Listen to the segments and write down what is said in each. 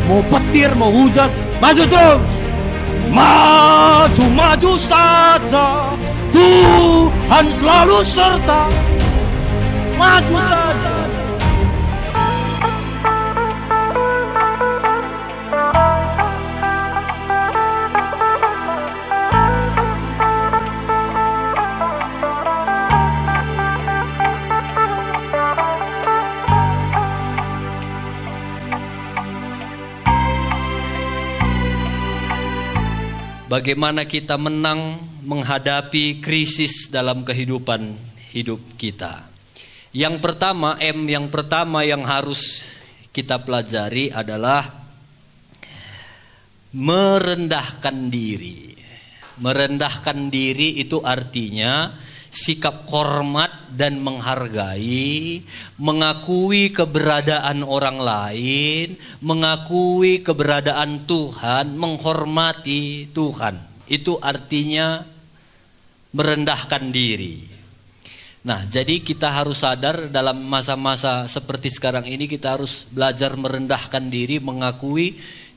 Mau petir, mau hujan, maju terus. Maju saja, Tuhan selalu serta. Maju saja. Bagaimana kita menang menghadapi krisis dalam kehidupan hidup kita. Yang pertama, yang pertama yang harus kita pelajari adalah merendahkan diri. Merendahkan diri itu artinya sikap hormat dan menghargai, mengakui keberadaan orang lain, mengakui keberadaan Tuhan, menghormati Tuhan. Itu artinya merendahkan diri. Nah, jadi kita harus sadar dalam masa-masa seperti sekarang ini kita harus belajar merendahkan diri, mengakui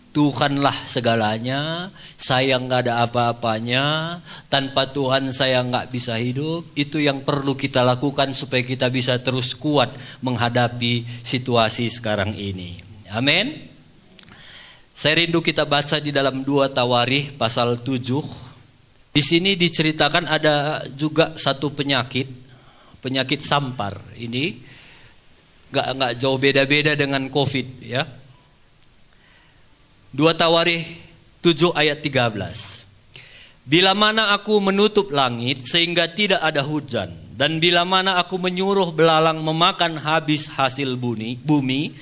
Tuhanlah segalanya, saya nggak ada apa-apanya, tanpa Tuhan saya nggak bisa hidup. Itu yang perlu kita lakukan supaya kita bisa terus kuat menghadapi situasi sekarang ini. Amin. Saya rindu kita baca di dalam 2 Tawarikh pasal 7. Di sini diceritakan ada juga satu penyakit sampar. Ini nggak jauh beda-beda dengan COVID ya. 2 Tawarikh 7 ayat 13. Bila mana aku menutup langit sehingga tidak ada hujan, dan bila mana aku menyuruh belalang memakan habis hasil bumi,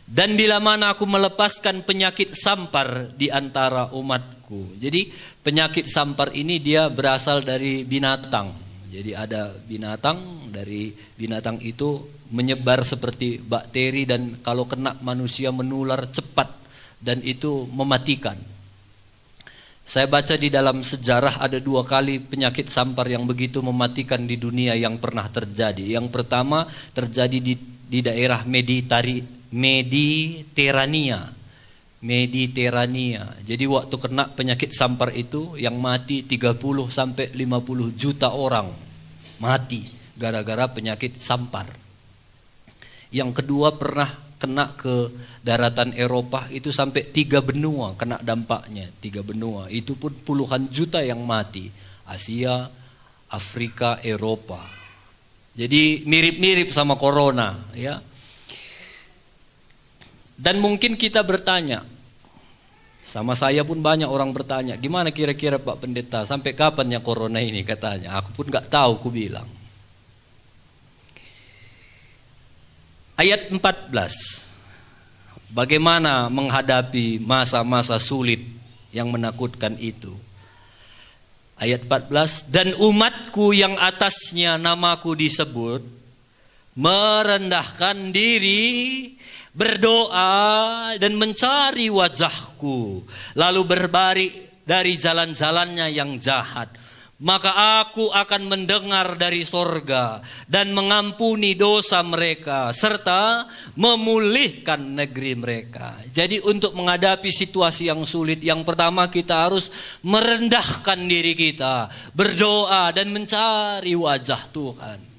dan bila mana aku melepaskan penyakit sampar di antara umatku. Jadi penyakit sampar ini dia berasal dari binatang. Jadi ada binatang, dari binatang itu menyebar seperti bakteri dan kalau kena manusia menular cepat. Dan itu mematikan. Saya baca di dalam sejarah ada 2 kali penyakit sampar yang begitu mematikan di dunia yang pernah terjadi. Yang pertama terjadi di daerah Mediterania. Jadi waktu kena penyakit sampar itu yang mati 30 sampai 50 juta orang mati gara-gara penyakit sampar. Yang kedua pernah kena ke daratan Eropa itu sampai 3 benua kena dampaknya. 3 benua itu pun puluhan juta yang mati. Asia, Afrika, Eropa. Jadi mirip-mirip sama corona ya. Dan mungkin kita bertanya, sama saya pun banyak orang bertanya, gimana kira-kira Pak Pendeta sampai kapan ya corona ini katanya. Aku pun gak tahu, ku bilang. Ayat 14. Bagaimana menghadapi masa-masa sulit yang menakutkan itu. Ayat 14. Dan umatku yang atasnya namaku disebut merendahkan diri, berdoa dan mencari wajahku, lalu berbalik dari jalan-jalannya yang jahat, maka aku akan mendengar dari sorga dan mengampuni dosa mereka serta memulihkan negeri mereka. Jadi untuk menghadapi situasi yang sulit, yang pertama kita harus merendahkan diri kita, berdoa dan mencari wajah Tuhan.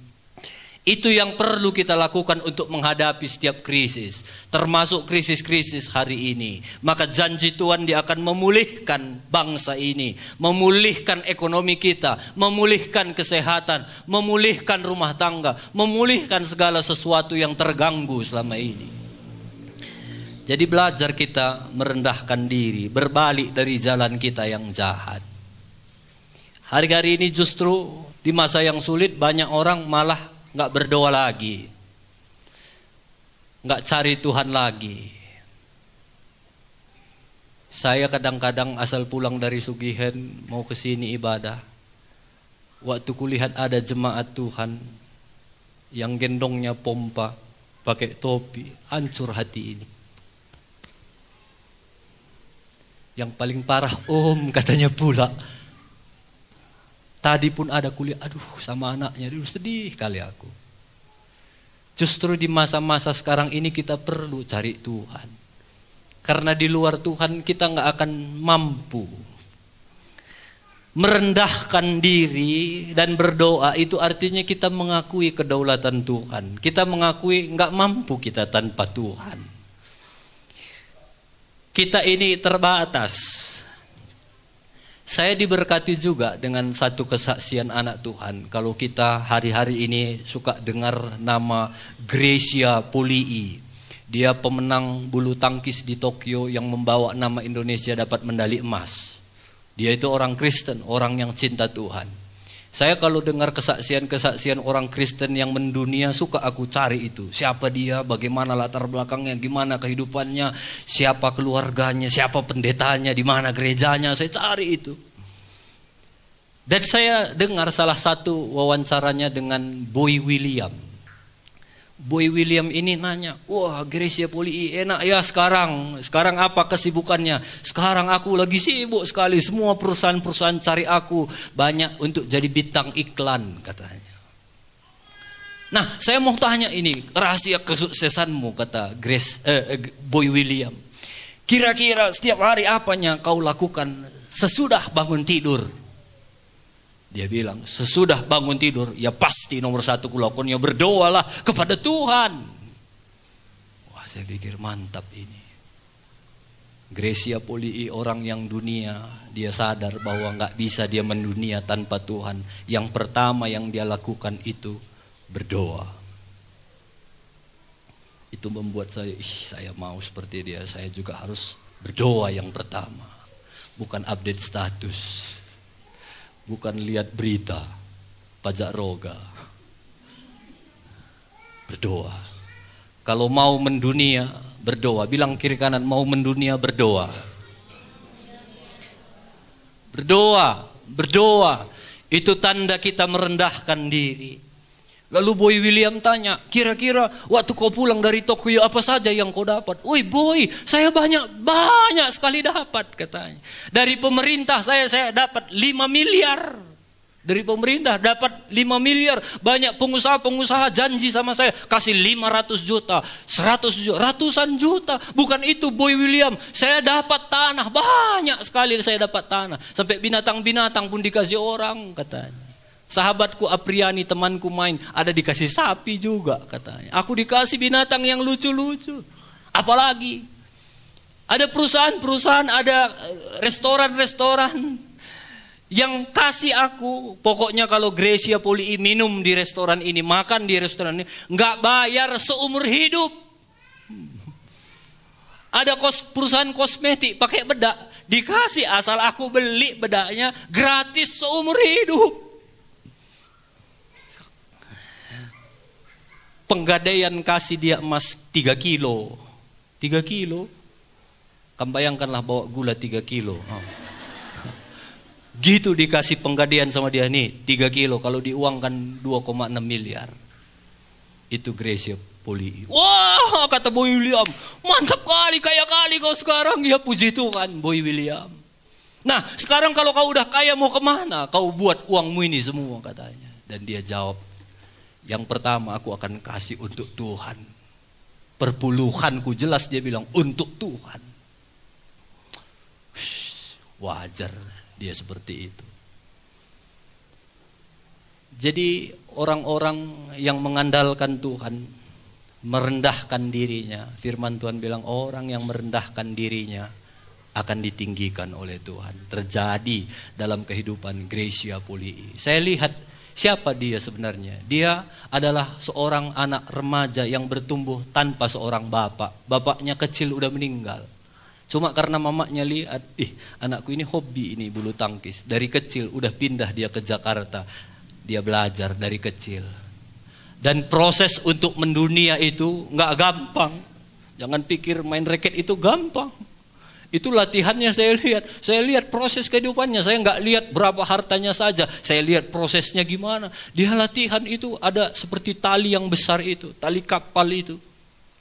Itu yang perlu kita lakukan untuk menghadapi setiap krisis, termasuk krisis-krisis hari ini. Maka janji Tuhan Dia akan memulihkan bangsa ini, memulihkan ekonomi kita, memulihkan kesehatan, memulihkan rumah tangga, memulihkan segala sesuatu yang terganggu selama ini. Jadi belajar kita merendahkan diri, berbalik dari jalan kita yang jahat. Hari-hari ini justru di masa yang sulit banyak orang malah nggak berdoa lagi, nggak cari Tuhan lagi. Saya kadang-kadang asal pulang dari Sugihen mau ke sini ibadah, waktu kulihat ada jemaat Tuhan yang gendongnya pompa, pakai topi, hancur hati ini. Yang paling parah katanya pula. Tadi pun ada kuliah, sama anaknya, sedih kali aku. Justru di masa-masa sekarang ini kita perlu cari Tuhan. Karena di luar Tuhan kita nggak akan mampu. Merendahkan diri dan berdoa itu artinya kita mengakui kedaulatan Tuhan. Kita mengakui nggak mampu kita tanpa Tuhan. Kita ini terbatas. Saya diberkati juga dengan satu kesaksian anak Tuhan. Kalau kita hari-hari ini suka dengar nama Gracia Polii. Dia pemenang bulu tangkis di Tokyo yang membawa nama Indonesia dapat medali emas. Dia itu orang Kristen, orang yang cinta Tuhan. Saya kalau dengar kesaksian-kesaksian orang Kristen yang mendunia, suka aku cari itu. Siapa dia, bagaimana latar belakangnya, gimana kehidupannya, siapa keluarganya, siapa pendetanya, di mana gerejanya, saya cari itu. Dan saya dengar salah satu wawancaranya dengan Boy William. Boy William ini nanya, wah Gracia Polii enak ya sekarang apa kesibukannya? Sekarang aku lagi sibuk sekali, semua perusahaan-perusahaan cari aku banyak untuk jadi bintang iklan katanya. Nah saya mau tanya ini, rahasia kesuksesanmu kata Boy William. Kira-kira setiap hari apanya kau lakukan sesudah bangun tidur? Dia bilang, sesudah bangun tidur, ya pasti nomor satu kulakukannya berdoalah kepada Tuhan. Wah, saya pikir mantap ini. Gracia Polii orang yang dunia, dia sadar bahwa nggak bisa dia mendunia tanpa Tuhan. Yang pertama yang dia lakukan itu berdoa. Itu membuat saya mau seperti dia. Saya juga harus berdoa yang pertama, bukan update status. Bukan lihat berita, pajak roga. Berdoa. Kalau mau mendunia, berdoa. Bilang kiri kanan, mau mendunia, berdoa. Berdoa. Itu tanda kita merendahkan diri. Lalu Boy William tanya, kira-kira waktu kau pulang dari Tokyo apa saja yang kau dapat? Woi Boy, saya banyak sekali dapat katanya. Dari pemerintah saya dapat 5 miliar. Dari pemerintah dapat 5 miliar. Banyak pengusaha-pengusaha janji sama saya kasih 500 juta, 100 juta, ratusan juta. Bukan itu Boy William, saya dapat tanah, banyak sekali saya dapat tanah. Sampai binatang-binatang pun dikasih orang katanya. Sahabatku Apriani temanku main ada dikasih sapi juga katanya. Aku dikasih binatang yang lucu-lucu. Apalagi ada perusahaan-perusahaan, ada restoran-restoran yang kasih aku. Pokoknya kalau Gracia Polii minum di restoran ini, makan di restoran ini, nggak bayar seumur hidup. Ada perusahaan kosmetik pakai bedak, dikasih asal aku beli bedaknya gratis seumur hidup. Penggadaian kasih dia emas 3 kilo. 3 kilo. Kamu bayangkanlah bawa gula 3 kilo. Oh. Gitu dikasih penggadaian sama dia nih 3 kilo. Kalau diuangkan 2,6 miliar. Itu Gracia Polii. Wah kata Boy William. Mantap kali, kaya kali kau sekarang. Ya puji Tuhan Boy William. Nah sekarang kalau kau udah kaya mau kemana? Kau buat uangmu ini semua katanya. Dan dia jawab. Yang pertama aku akan kasih untuk Tuhan. Perpuluhanku jelas dia bilang untuk Tuhan. Wajar dia seperti itu. Jadi orang-orang yang mengandalkan Tuhan merendahkan dirinya. Firman Tuhan bilang orang yang merendahkan dirinya akan ditinggikan oleh Tuhan. Terjadi dalam kehidupan Gracia Polii. Saya lihat siapa dia sebenarnya? Dia adalah seorang anak remaja yang bertumbuh tanpa seorang bapak. Bapaknya kecil udah meninggal. Cuma karena mamanya lihat, anakku ini hobi ini bulu tangkis. Dari kecil udah pindah dia ke Jakarta. Dia belajar dari kecil. Dan proses untuk mendunia itu gak gampang. Jangan pikir main raket itu gampang. Itu latihannya saya lihat proses kehidupannya. Saya nggak lihat berapa hartanya saja, saya lihat prosesnya gimana. Dia latihan itu ada seperti tali yang besar itu, tali kapal itu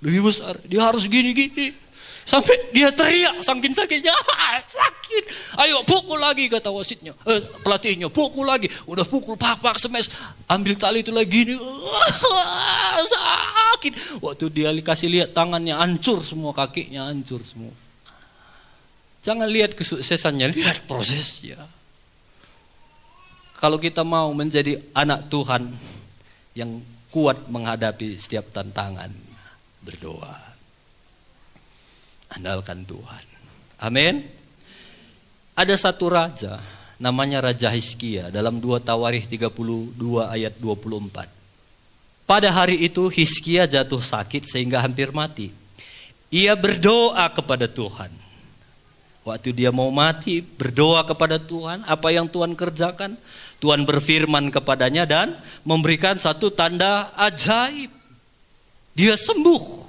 lebih besar. Dia harus gini-gini sampai dia teriak saking sakitnya. Sakit, ayo pukul lagi kata wasitnya, pelatihnya pukul lagi. Udah pukul pak semes, ambil tali itu lagi gini. Sakit. Waktu dia dikasih lihat tangannya hancur semua, kakinya hancur semua. Jangan lihat kesuksesannya, lihat prosesnya. Kalau kita mau menjadi anak Tuhan yang kuat menghadapi setiap tantangan, berdoa. Andalkan Tuhan. Amin. Ada satu raja, namanya Raja Hizkia, dalam 2 Tawarikh 32 ayat 24. Pada hari itu Hizkia jatuh sakit sehingga hampir mati. Ia berdoa kepada Tuhan. Waktu dia mau mati, berdoa kepada Tuhan. Apa yang Tuhan kerjakan? Tuhan berfirman kepadanya dan memberikan satu tanda ajaib. Dia sembuh.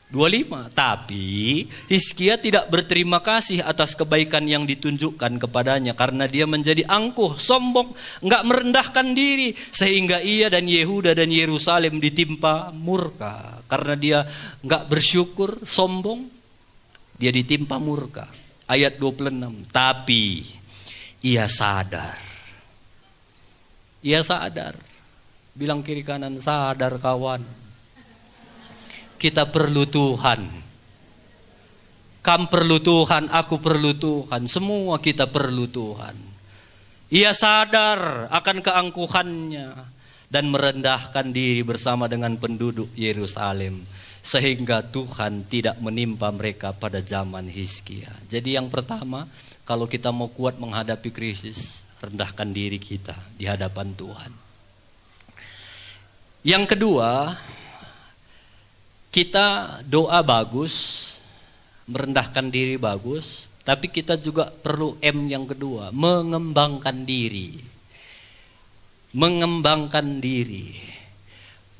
25. Tapi Hizkia tidak berterima kasih atas kebaikan yang ditunjukkan kepadanya, karena dia menjadi angkuh, sombong, enggak merendahkan diri, sehingga ia dan Yehuda dan Yerusalem ditimpa murka. Karena dia enggak bersyukur, sombong, dia ditimpa murka. Ayat 26. Tapi ia sadar. Ia sadar. Bilang kiri kanan, sadar kawan. Kita perlu Tuhan. Kamu perlu Tuhan, aku perlu Tuhan. Semua kita perlu Tuhan. Ia sadar akan keangkuhannya dan merendahkan diri bersama dengan penduduk Yerusalem, sehingga Tuhan tidak menimpa mereka pada zaman Hizkia. Jadi yang pertama, kalau kita mau kuat menghadapi krisis, rendahkan diri kita di hadapan Tuhan. Yang kedua, kita doa bagus, merendahkan diri bagus, tapi kita juga perlu M yang kedua, mengembangkan diri. Mengembangkan diri.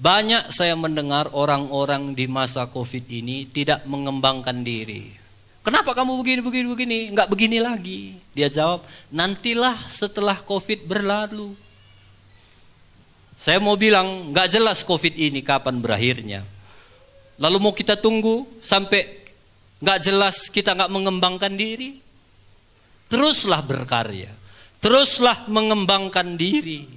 Banyak saya mendengar orang-orang di masa Covid ini tidak mengembangkan diri. Kenapa kamu begini? Enggak begini lagi. Dia jawab, nantilah setelah Covid berlalu. Saya mau bilang, enggak jelas Covid ini kapan berakhirnya. Lalu mau kita tunggu sampai gak jelas kita gak mengembangkan diri? Teruslah berkarya. Teruslah mengembangkan diri.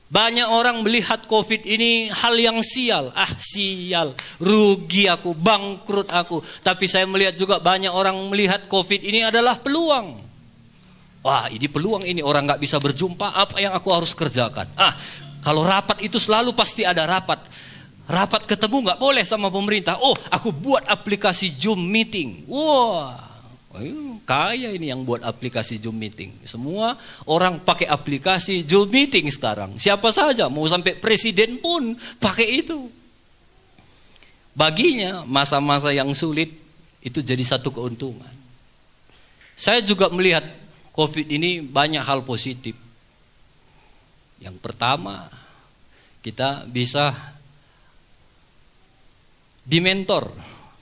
Banyak orang melihat Covid ini hal yang sial. Sial, rugi aku, bangkrut aku. Tapi saya melihat juga banyak orang melihat Covid ini adalah peluang. Wah, ini peluang ini, orang gak bisa berjumpa, apa yang aku harus kerjakan? Kalau rapat itu selalu pasti ada rapat. Rapat ketemu gak boleh sama pemerintah. Aku buat aplikasi Zoom meeting. Wah, kaya ini yang buat aplikasi Zoom meeting. Semua orang pakai aplikasi Zoom meeting sekarang. Siapa saja, mau sampai presiden pun pakai itu. Baginya masa-masa yang sulit itu jadi satu keuntungan. Saya juga melihat Covid ini banyak hal positif. Yang pertama, kita bisa dimentor.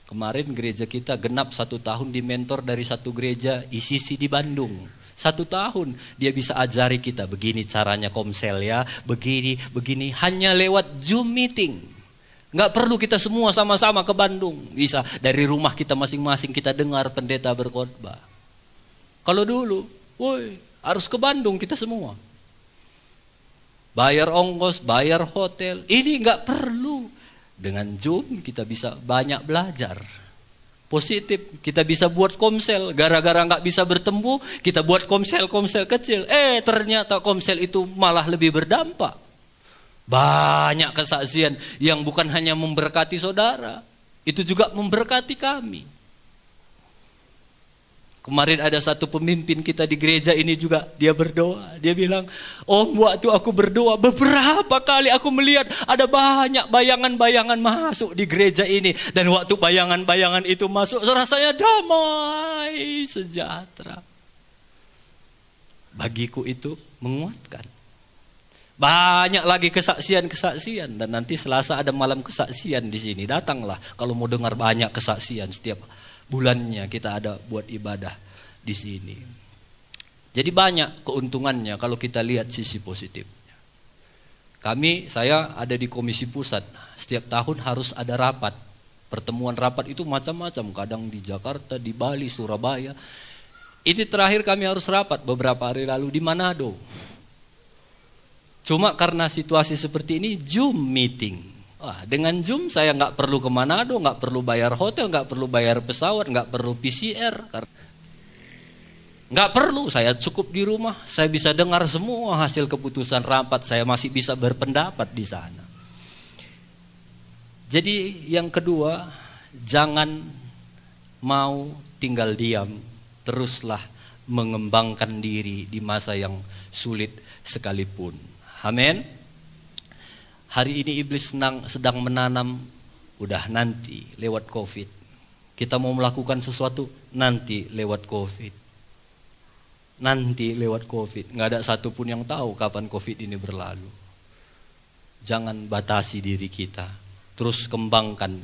Kemarin gereja kita genap 1 tahun dimentor dari satu gereja ICC di Bandung. 1 tahun dia bisa ajari kita, begini caranya komsel ya, begini, hanya lewat Zoom meeting. Gak perlu kita semua sama-sama ke Bandung. Bisa dari rumah kita masing-masing kita dengar pendeta berkhotbah. Kalau dulu, harus ke Bandung kita semua. Bayar ongkos, bayar hotel, ini gak perlu. Dengan Zoom kita bisa banyak belajar. Positif, kita bisa buat komsel. Gara-gara gak bisa bertemu, kita buat komsel kecil. Ternyata komsel itu malah lebih berdampak. Banyak kesaksian yang bukan hanya memberkati saudara, itu juga memberkati kami. Kemarin ada satu pemimpin kita di gereja ini juga, dia berdoa. Dia bilang, waktu aku berdoa, beberapa kali aku melihat ada banyak bayangan-bayangan masuk di gereja ini. Dan waktu bayangan-bayangan itu masuk, rasanya damai, sejahtera. Bagiku itu menguatkan. Banyak lagi kesaksian-kesaksian. Dan nanti Selasa ada malam kesaksian di sini. Datanglah kalau mau dengar banyak kesaksian setiap bulannya kita ada buat ibadah di sini. Jadi banyak keuntungannya kalau kita lihat sisi positifnya. Saya ada di komisi pusat. Setiap tahun harus ada rapat. Pertemuan rapat itu macam-macam. Kadang di Jakarta, di Bali, Surabaya. Ini terakhir kami harus rapat beberapa hari lalu di Manado. Cuma karena situasi seperti ini, Zoom meeting. Wah, dengan Zoom saya nggak perlu ke Manado, nggak perlu bayar hotel, nggak perlu bayar pesawat, nggak perlu PCR. Nggak perlu, saya cukup di rumah, saya bisa dengar semua hasil keputusan rapat, saya masih bisa berpendapat di sana. Jadi yang kedua, jangan mau tinggal diam, teruslah mengembangkan diri di masa yang sulit sekalipun. Amin. Hari ini iblis sedang menanam, udah nanti lewat COVID. Kita mau melakukan sesuatu, nanti lewat COVID. Nanti lewat COVID. Nggak ada satupun yang tahu kapan COVID ini berlalu. Jangan batasi diri kita, terus kembangkan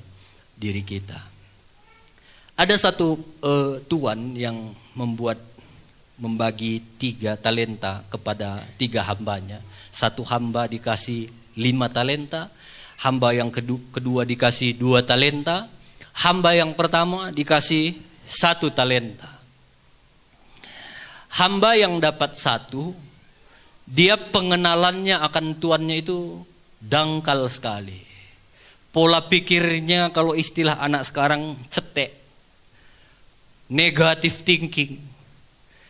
diri kita. Ada satu tuan yang membagi 3 talenta kepada 3 hambanya. Satu hamba dikasih 5 talenta, hamba yang kedua dikasih 2 talenta, hamba yang pertama dikasih 1 talenta. Hamba yang dapat 1, dia pengenalannya akan tuannya itu dangkal sekali. Pola pikirnya kalau istilah anak sekarang cetek. Negative thinking.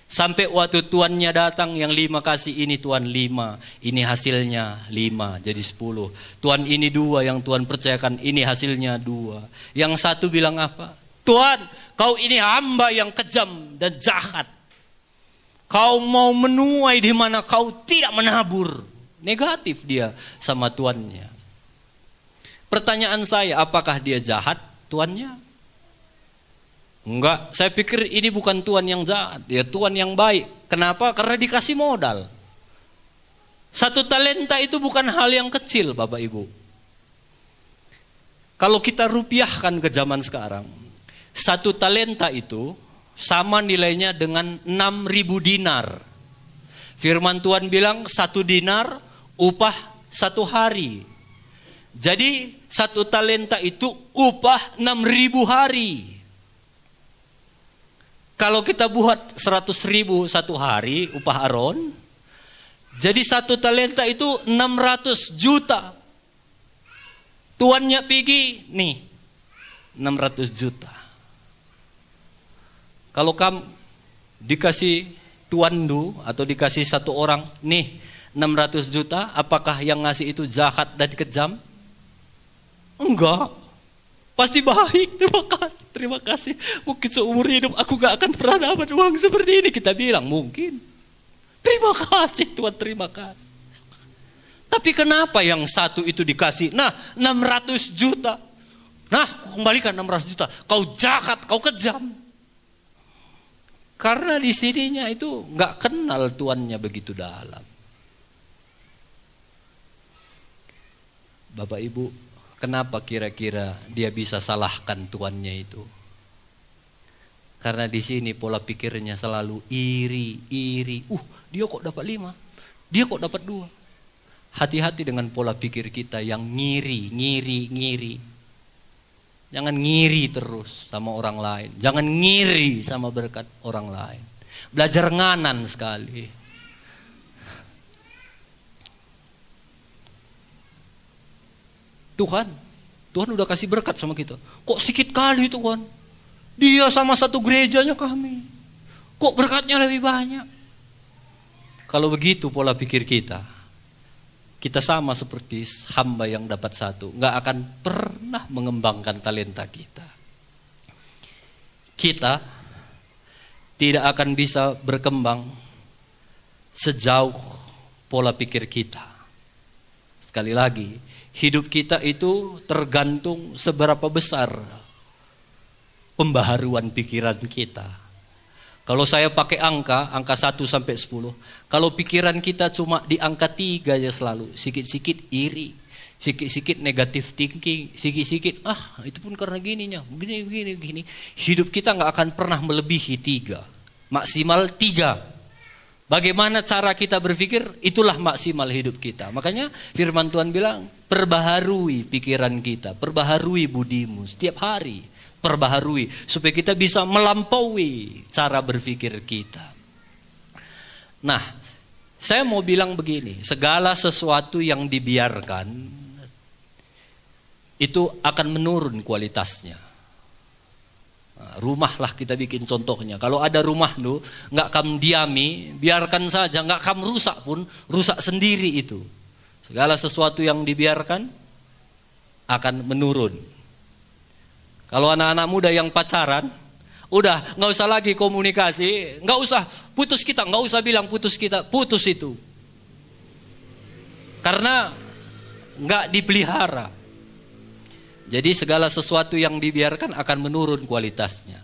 Sampai waktu tuannya datang yang 5 kasih ini tuan 5. Ini hasilnya 5 jadi 10. Tuan ini 2 yang tuan percayakan ini hasilnya 2. Yang 1 bilang apa? Tuan, kau ini hamba yang kejam dan jahat. Kau mau menuai di mana kau tidak menabur. Negatif dia sama tuannya. Pertanyaan saya, apakah dia jahat tuannya? Enggak, saya pikir ini bukan tuan yang jahat, dia tuan yang baik. Kenapa? Karena dikasih modal. 1 talenta itu bukan hal yang kecil, Bapak Ibu. Kalau kita rupiahkan ke zaman sekarang, 1 talenta itu sama nilainya dengan 6.000 dinar. Firman Tuhan bilang 1 dinar upah 1 hari. Jadi 1 talenta itu upah 6.000 hari. Kalau kita buat 100.000 1 hari upah Aron, jadi 1 talenta itu 600 juta. Tuannya pergi nih 600 juta. Kalau kamu dikasih tuandu atau dikasih 1 orang nih 600 juta, apakah yang ngasih itu jahat dan kejam? Enggak. Pasti baik, terima kasih. Mungkin seumur hidup aku gak akan pernah dapat uang seperti ini. Kita bilang mungkin. Terima kasih Tuhan, terima kasih. Tapi kenapa yang 1 itu dikasih? Nah 600 juta. Nah kembalikan 600 juta. Kau jahat, kau kejam. Karena di sininya itu gak kenal tuannya begitu dalam. Bapak Ibu, kenapa kira-kira dia bisa salahkan tuannya itu? Karena di sini pola pikirnya selalu iri. Dia kok dapat 5? Dia kok dapat 2? Hati-hati dengan pola pikir kita yang ngiri. Jangan ngiri terus sama orang lain. Jangan ngiri sama berkat orang lain. Belajar nganan sekali. Tuhan udah kasih berkat sama kita. Kok sedikit kali Tuhan? Dia sama satu gerejanya kami. Kok berkatnya lebih banyak? Kalau begitu pola pikir kita sama seperti hamba yang dapat 1. Gak akan pernah mengembangkan talenta kita. Kita tidak akan bisa berkembang sejauh pola pikir kita. Sekali lagi, hidup kita itu tergantung seberapa besar pembaharuan pikiran kita. Kalau saya pakai angka 1 sampai 10. Kalau pikiran kita cuma di angka 3 aja selalu. Sikit-sikit iri. Sikit-sikit negatif thinking. Sikit-sikit itu pun karena gininya. Begini. Hidup kita gak akan pernah melebihi 3. Maksimal 3. Bagaimana cara kita berpikir, itulah maksimal hidup kita. Makanya firman Tuhan bilang, perbaharui pikiran kita, perbaharui budimu setiap hari. Perbaharui supaya kita bisa melampaui cara berpikir kita. Nah, saya mau bilang begini, segala sesuatu yang dibiarkan itu akan menurun kualitasnya. Nah, rumah lah kita bikin contohnya. Kalau ada rumah lu nggak kamu diami, biarkan saja, nggak kamu rusak pun, rusak sendiri itu. Segala sesuatu yang dibiarkan akan menurun. Kalau anak-anak muda yang pacaran, udah nggak usah lagi komunikasi, nggak usah putus kita, nggak usah bilang putus kita, putus itu. Karena nggak dipelihara. Jadi segala sesuatu yang dibiarkan akan menurun kualitasnya.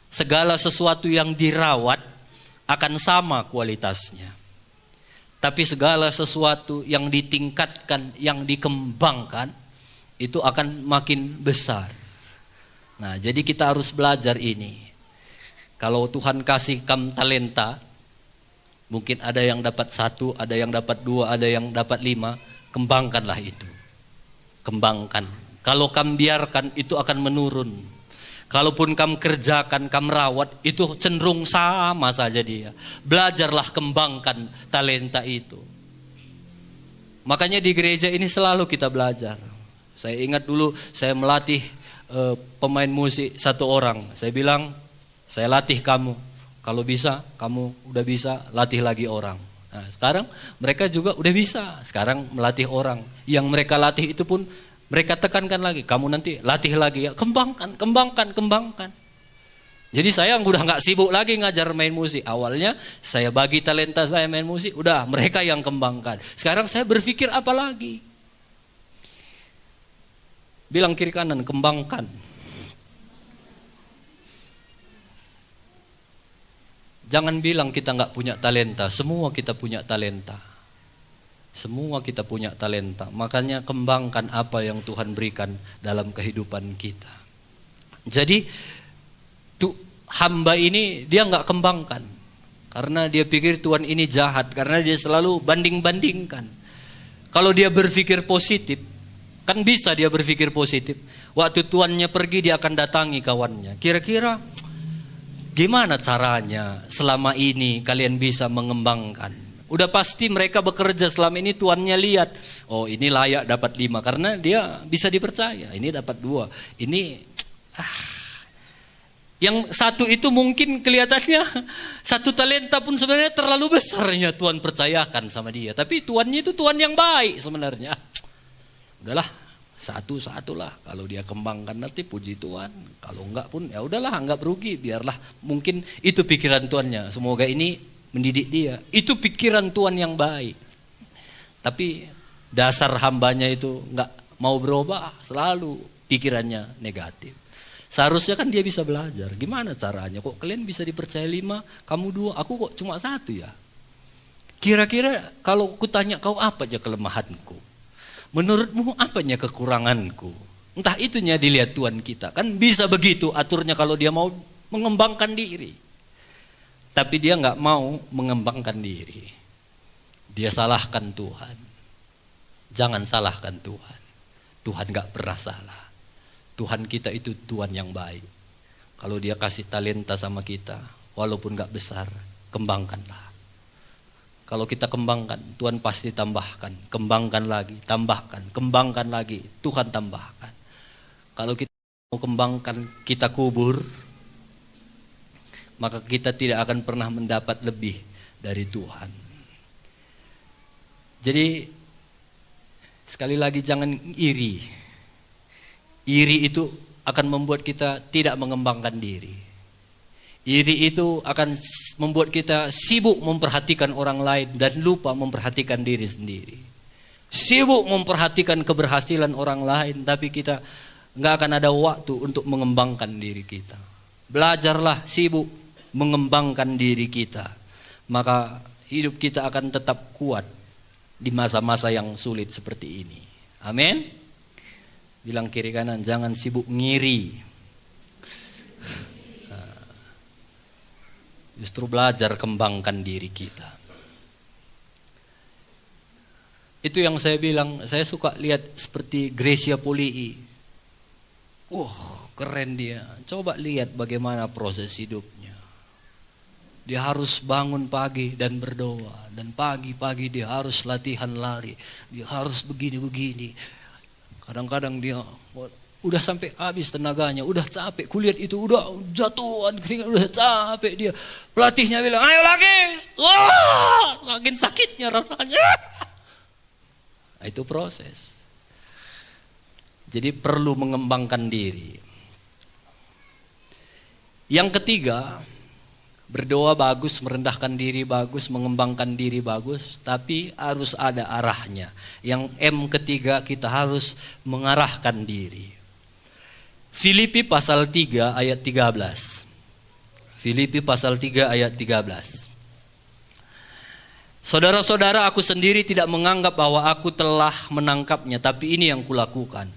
Segala sesuatu yang dirawat akan sama kualitasnya. Tapi segala sesuatu yang ditingkatkan, yang dikembangkan, itu akan makin besar. Nah, jadi kita harus belajar ini. Kalau Tuhan kasih kamu talenta, mungkin ada yang dapat 1, ada yang dapat 2, ada yang dapat 5, kembangkanlah itu. Kembangkan. Kalau kamu biarkan itu akan menurun. Kalaupun kamu kerjakan, kamu rawat, itu cenderung sama saja dia. Belajarlah kembangkan talenta itu. Makanya di gereja ini selalu kita belajar. Saya ingat dulu saya melatih pemain musik 1 orang. Saya bilang, saya latih kamu. Kalau bisa, kamu udah bisa, latih lagi orang. Nah, sekarang mereka juga udah bisa. Sekarang melatih orang. Yang mereka latih itu pun mereka tekankan lagi, kamu nanti latih lagi ya, kembangkan. Jadi saya udah nggak sibuk lagi ngajar main musik. Awalnya saya bagi talenta saya main musik, udah mereka yang kembangkan. Sekarang saya berpikir apa lagi? Bilang kiri kanan, kembangkan. Jangan bilang kita nggak punya talenta, semua kita punya talenta. Semua kita punya talenta, makanya kembangkan apa yang Tuhan berikan dalam kehidupan kita. Jadi hamba ini dia nggak kembangkan, karena dia pikir Tuhan ini jahat, karena dia selalu banding-bandingkan. Kalau dia berpikir positif, kan bisa dia berpikir positif. Waktu tuannya pergi dia akan datangi kawannya. Kira-kira gimana caranya selama ini kalian bisa mengembangkan? Udah pasti mereka bekerja selama ini tuannya lihat, oh ini layak dapat 5 karena dia bisa dipercaya. Ini dapat 2. Ini yang 1 itu mungkin kelihatannya 1 talenta pun sebenarnya terlalu besarnya Tuhan percayakan sama dia. Tapi tuannya itu Tuhan yang baik sebenarnya. Udahlah, 1 lah. Kalau dia kembangkan nanti puji Tuhan. Kalau enggak pun ya udahlah, anggap rugi, biarlah. Mungkin itu pikiran tuannya. Semoga ini mendidik dia. Itu pikiran Tuhan yang baik. Tapi dasar hambanya itu nggak mau berubah, selalu pikirannya negatif. Seharusnya kan dia bisa belajar. Gimana caranya? Kok kalian bisa dipercaya 5, kamu 2, aku kok cuma 1 ya? Kira-kira kalau kutanya kau apa aja kelemahanku? Menurutmu apanya kekuranganku? Entah itunya dilihat Tuhan kita. Kan bisa begitu aturnya kalau dia mau mengembangkan diri. Tapi dia nggak mau mengembangkan diri. Dia salahkan Tuhan. Jangan salahkan Tuhan. Tuhan nggak pernah salah. Tuhan kita itu Tuhan yang baik. Kalau dia kasih talenta sama kita, walaupun nggak besar, kembangkanlah. Kalau kita kembangkan, Tuhan pasti tambahkan. Kembangkan lagi, tambahkan, kembangkan lagi, Tuhan tambahkan. Kalau kita mau kembangkan, kita kubur, maka kita tidak akan pernah mendapat lebih dari Tuhan. Jadi sekali lagi jangan iri. Iri itu akan membuat kita tidak mengembangkan diri. Iri itu akan membuat kita sibuk memperhatikan orang lain dan lupa memperhatikan diri sendiri. Sibuk memperhatikan keberhasilan orang lain, tapi kita nggak akan ada waktu untuk mengembangkan diri kita. Belajarlah sibuk mengembangkan diri kita, maka hidup kita akan tetap kuat di masa-masa yang sulit seperti ini. Amin. Bilang kiri kanan, jangan sibuk ngiri. Justru belajar kembangkan diri kita. Itu yang saya bilang, saya suka lihat seperti Gracia Polii. Keren dia. Coba lihat bagaimana proses hidupnya. Dia harus bangun pagi dan berdoa. Dan pagi-pagi dia harus latihan lari. Dia harus begini-begini. Kadang-kadang dia udah sampai habis tenaganya, udah capek kuliah itu, udah jatuhan keringat, udah capek dia. Pelatihnya bilang, ayo lagi. Wah, makin sakitnya rasanya. Nah, itu proses. Jadi perlu mengembangkan diri. Yang ketiga, berdoa bagus, merendahkan diri bagus, mengembangkan diri bagus, tapi harus ada arahnya. Yang M ketiga, kita harus mengarahkan diri. Filipi pasal 3 ayat 13. Filipi pasal 3 ayat 13. Saudara-saudara, aku sendiri tidak menganggap bahwa aku telah menangkapnya, tapi ini yang kulakukan.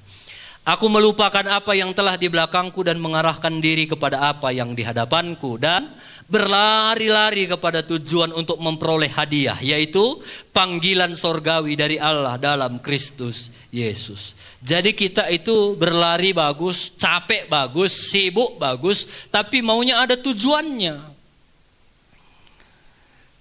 Aku melupakan apa yang telah di belakangku dan mengarahkan diri kepada apa yang di hadapanku, dan berlari-lari kepada tujuan untuk memperoleh hadiah, yaitu panggilan sorgawi dari Allah dalam Kristus Yesus. Jadi kita itu berlari bagus, capek bagus, sibuk bagus, tapi maunya ada tujuannya.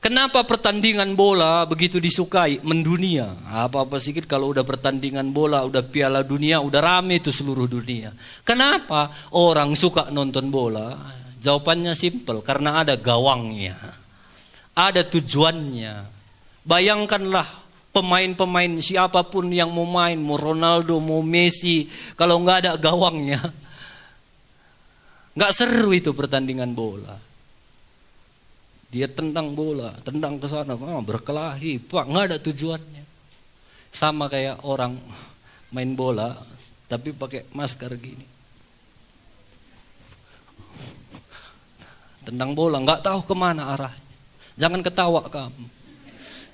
Kenapa pertandingan bola begitu disukai, mendunia? Apa-apa sedikit kalau udah pertandingan bola, udah Piala Dunia, udah rame itu seluruh dunia. Kenapa orang suka nonton bola? Jawabannya simpel, karena ada gawangnya. Ada tujuannya. Bayangkanlah pemain-pemain siapapun yang mau main, mau Ronaldo, mau Messi, kalau nggak ada gawangnya, nggak seru itu pertandingan bola. Dia tendang bola, tendang ke sana, berkelahi, pak, nggak ada tujuannya. Sama kayak orang main bola, tapi pakai masker gini. Tendang bola, nggak tahu kemana arahnya. Jangan ketawa kamu.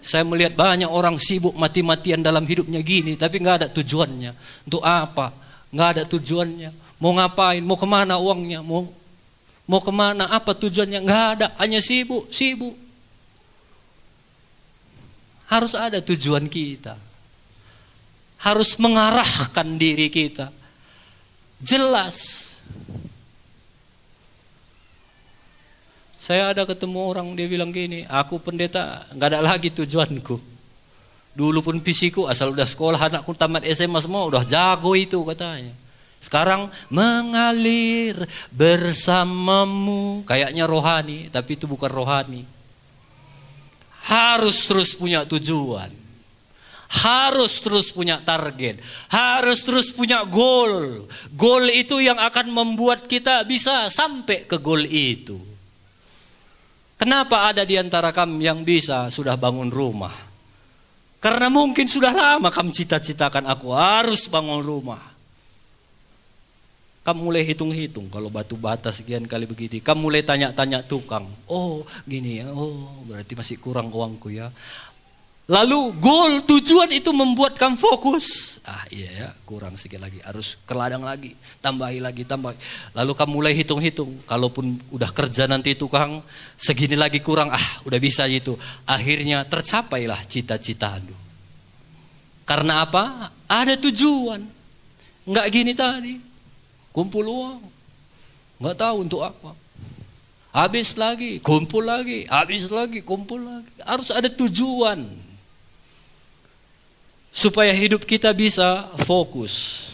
Saya melihat banyak orang sibuk mati-matian dalam hidupnya gini, tapi nggak ada tujuannya. Untuk apa? Nggak ada tujuannya. Mau ngapain? Mau kemana uangnya? Mau kemana? Apa tujuannya? Nggak ada, hanya sibuk. Harus ada tujuan kita. Harus mengarahkan diri kita. Jelas. Saya ada ketemu orang, dia bilang gini, aku pendeta, nggak ada lagi tujuanku. Dulu pun visiku, asal udah sekolah, anakku tamat SMA semua, udah jago itu katanya. Sekarang mengalir bersamamu. Kayaknya rohani, tapi itu bukan rohani. Harus terus punya tujuan. Harus terus punya target. Harus terus punya goal. Goal itu yang akan membuat kita bisa sampai ke goal itu. Kenapa ada di antara kamu yang bisa sudah bangun rumah? Karena mungkin sudah lama kamu cita-citakan, aku harus bangun rumah. Kamu mulai hitung-hitung, kalau batu bata sekian kali begini. Kamu mulai tanya-tanya tukang. Oh gini ya, oh berarti masih kurang uangku ya. Lalu goal, tujuan itu membuat kamu fokus. Ah iya ya, kurang sedikit lagi, harus ke ladang lagi, tambahi lagi. Lalu kamu mulai hitung-hitung, kalaupun udah kerja nanti tukang, segini lagi kurang, udah bisa itu. Akhirnya tercapailah cita-citamu. Karena apa? Ada tujuan. Enggak gini tadi, kumpul uang, enggak tahu untuk apa. Habis lagi, kumpul lagi, habis lagi, kumpul lagi. Harus ada tujuan. Supaya hidup kita bisa fokus.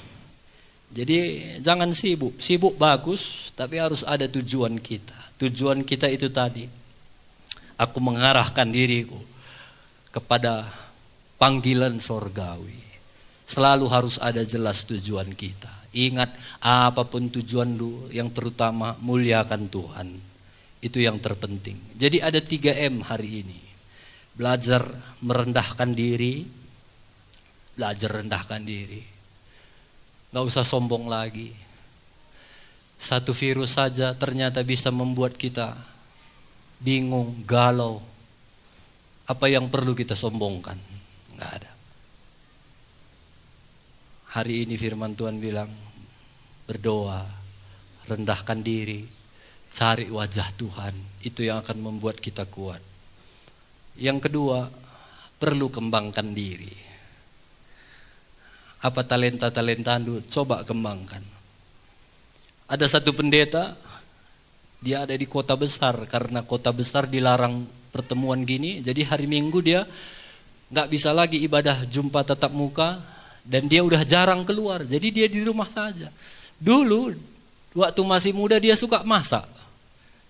Jadi jangan sibuk. Sibuk bagus, tapi harus ada tujuan kita. Tujuan kita itu tadi, aku mengarahkan diriku kepada panggilan sorgawi. Selalu harus ada jelas tujuan kita. Ingat, apapun tujuan lu, yang terutama muliakan Tuhan. Itu yang terpenting. Jadi ada 3M hari ini. Belajar merendahkan diri. Belajar rendahkan diri. Gak usah sombong lagi. Satu virus saja ternyata bisa membuat kita bingung, galau. Apa yang perlu kita sombongkan? Gak ada. Hari ini firman Tuhan bilang, berdoa, rendahkan diri, cari wajah Tuhan. Itu yang akan membuat kita kuat. Yang kedua, perlu kembangkan diri. Apa talenta-talenta Anda? Coba kembangkan. Ada satu pendeta, dia ada di kota besar. Karena kota besar dilarang pertemuan gini, jadi hari Minggu dia gak bisa lagi ibadah jumpa tatap muka. Dan dia udah jarang keluar, jadi dia di rumah saja. Dulu waktu masih muda dia suka masak.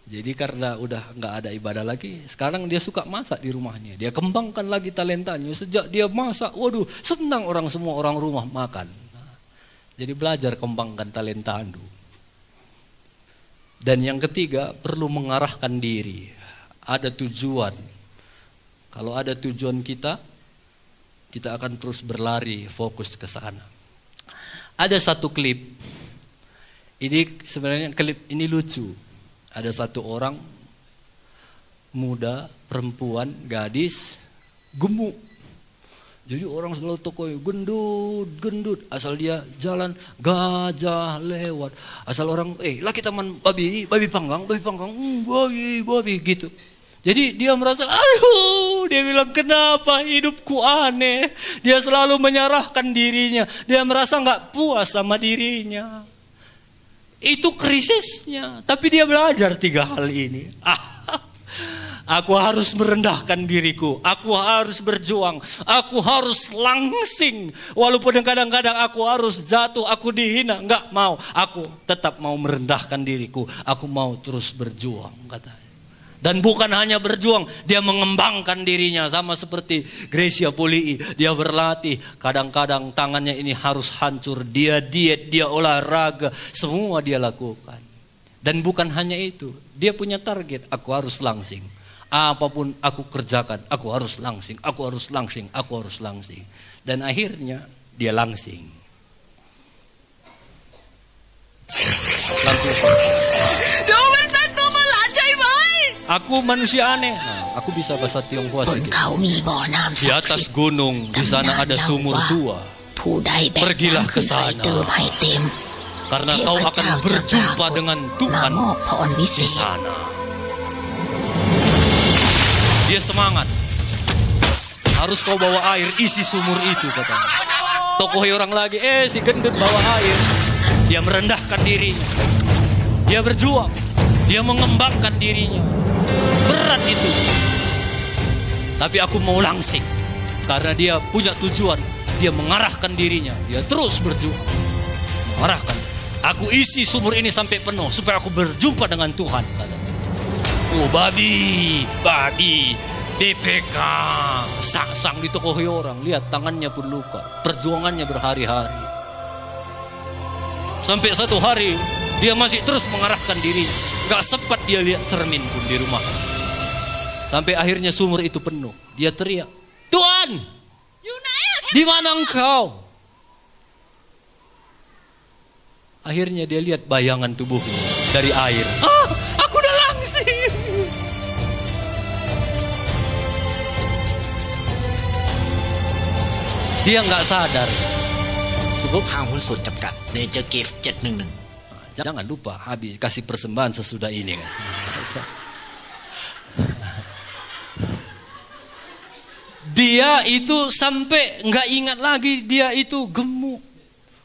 Jadi karena udah nggak ada ibadah lagi, sekarang dia suka masak di rumahnya. Dia kembangkan lagi talentanya. Sejak dia masak, waduh, senang semua orang rumah makan. Jadi belajar kembangkan talenta Anda. Dan yang ketiga, perlu mengarahkan diri. Ada tujuan. Kalau ada tujuan kita akan terus berlari fokus ke sana. Ada satu klip. Ini sebenarnya klip ini lucu. Ada satu orang muda, perempuan, gadis, gemuk. Jadi orang selalu tokoy gendut. Asal dia jalan, gajah lewat. Asal orang, laki taman babi panggang, babi gitu. Jadi dia merasa, dia bilang kenapa hidupku aneh. Dia selalu menyerahkan dirinya. Dia merasa nggak puas sama dirinya. Itu krisisnya. Tapi dia belajar 3 hal ini. Aku harus merendahkan diriku. Aku harus berjuang. Aku harus langsing. Walaupun kadang-kadang aku harus jatuh, aku dihina. Enggak mau. Aku tetap mau merendahkan diriku. Aku mau terus berjuang, katanya. Dan bukan hanya berjuang, dia mengembangkan dirinya sama seperti Gracia Polii. Dia berlatih, kadang-kadang tangannya ini harus hancur. Dia diet, dia olahraga, semua dia lakukan. Dan bukan hanya itu, dia punya target, aku harus langsing. Apapun aku kerjakan, aku harus langsing, aku harus langsing, aku harus langsing. Dan akhirnya dia langsing. Aku manusia aneh. Aku bisa bahasa Tionghoa sedikit. Di atas gunung, di sana ada sumur tua. Pergilah ke sana. Karena kau akan berjumpa dengan Tuhan di sana. Dia semangat. Harus kau bawa air, isi sumur itu, katanya. Tokoh orang lagi, si gendut bawa air. Dia merendahkan dirinya. Dia berjuang. Dia mengembangkan dirinya. Berat itu. Tapi aku mau langsing. Karena dia punya tujuan. Dia mengarahkan dirinya. Dia terus berjuang. Mengarahkan. Aku isi sumur ini sampai penuh. Supaya aku berjumpa dengan Tuhan, katanya. Babi. BPK. Sang ditokohi orang. Lihat tangannya pun luka. Perjuangannya berhari-hari. Sampai satu hari dia masih terus mengarahkan diri. Gak sempat dia lihat cermin pun di rumah. Sampai akhirnya sumur itu penuh. Dia teriak, Tuhan, di mana engkau? Akhirnya dia lihat bayangan tubuhnya dari air. Aku udah langsing. Dia gak sadar. Nature Gift 711. Jangan lupa habis kasih persembahan sesudah ini kan. Dia itu sampai nggak ingat lagi dia itu gemuk.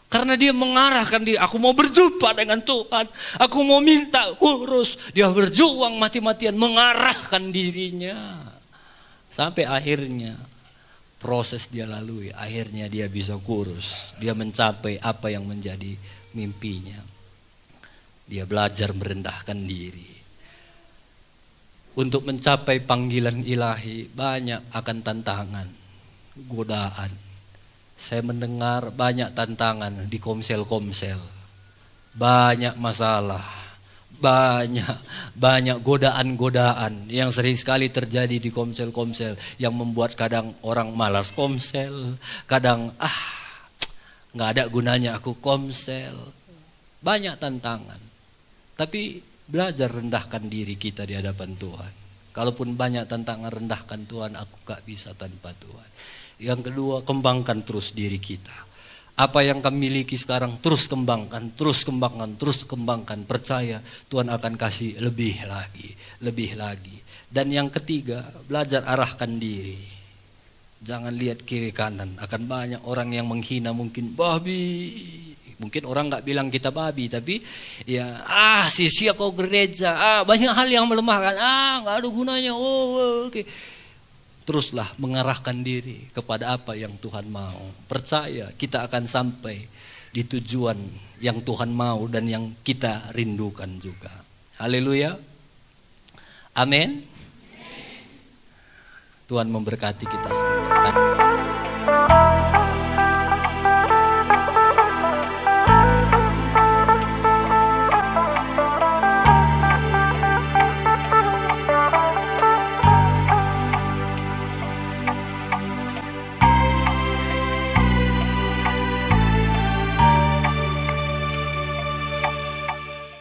Karena dia mengarahkan diri, aku mau berjumpa dengan Tuhan. Aku mau minta kurus. Dia berjuang mati-matian mengarahkan dirinya. Sampai akhirnya proses dia lalui. Akhirnya dia bisa kurus. Dia mencapai apa yang menjadi mimpinya. Dia belajar merendahkan diri. Untuk mencapai panggilan ilahi banyak akan tantangan, godaan. Saya mendengar banyak tantangan di komsel-komsel. Banyak masalah, banyak godaan-godaan yang sering sekali terjadi di komsel-komsel yang membuat kadang orang malas komsel, kadang nggak ada gunanya aku komsel. Banyak tantangan. Tapi belajar rendahkan diri kita di hadapan Tuhan. Kalaupun banyak tantangan, rendahkan Tuhan, aku gak bisa tanpa Tuhan. Yang kedua, kembangkan terus diri kita. Apa yang kami miliki sekarang, terus kembangkan. Percaya Tuhan akan kasih lebih lagi. Dan yang ketiga, belajar arahkan diri. Jangan lihat kiri kanan. Akan banyak orang yang menghina, mungkin babi. Mungkin orang nggak bilang kita babi, tapi ya sia-sia kau gereja, banyak hal yang melemahkan, nggak ada gunanya. Oke. teruslah mengarahkan diri kepada apa yang Tuhan mau. Percaya kita akan sampai di tujuan yang Tuhan mau dan yang kita rindukan juga. Haleluya. Amin. Tuhan memberkati kita semua.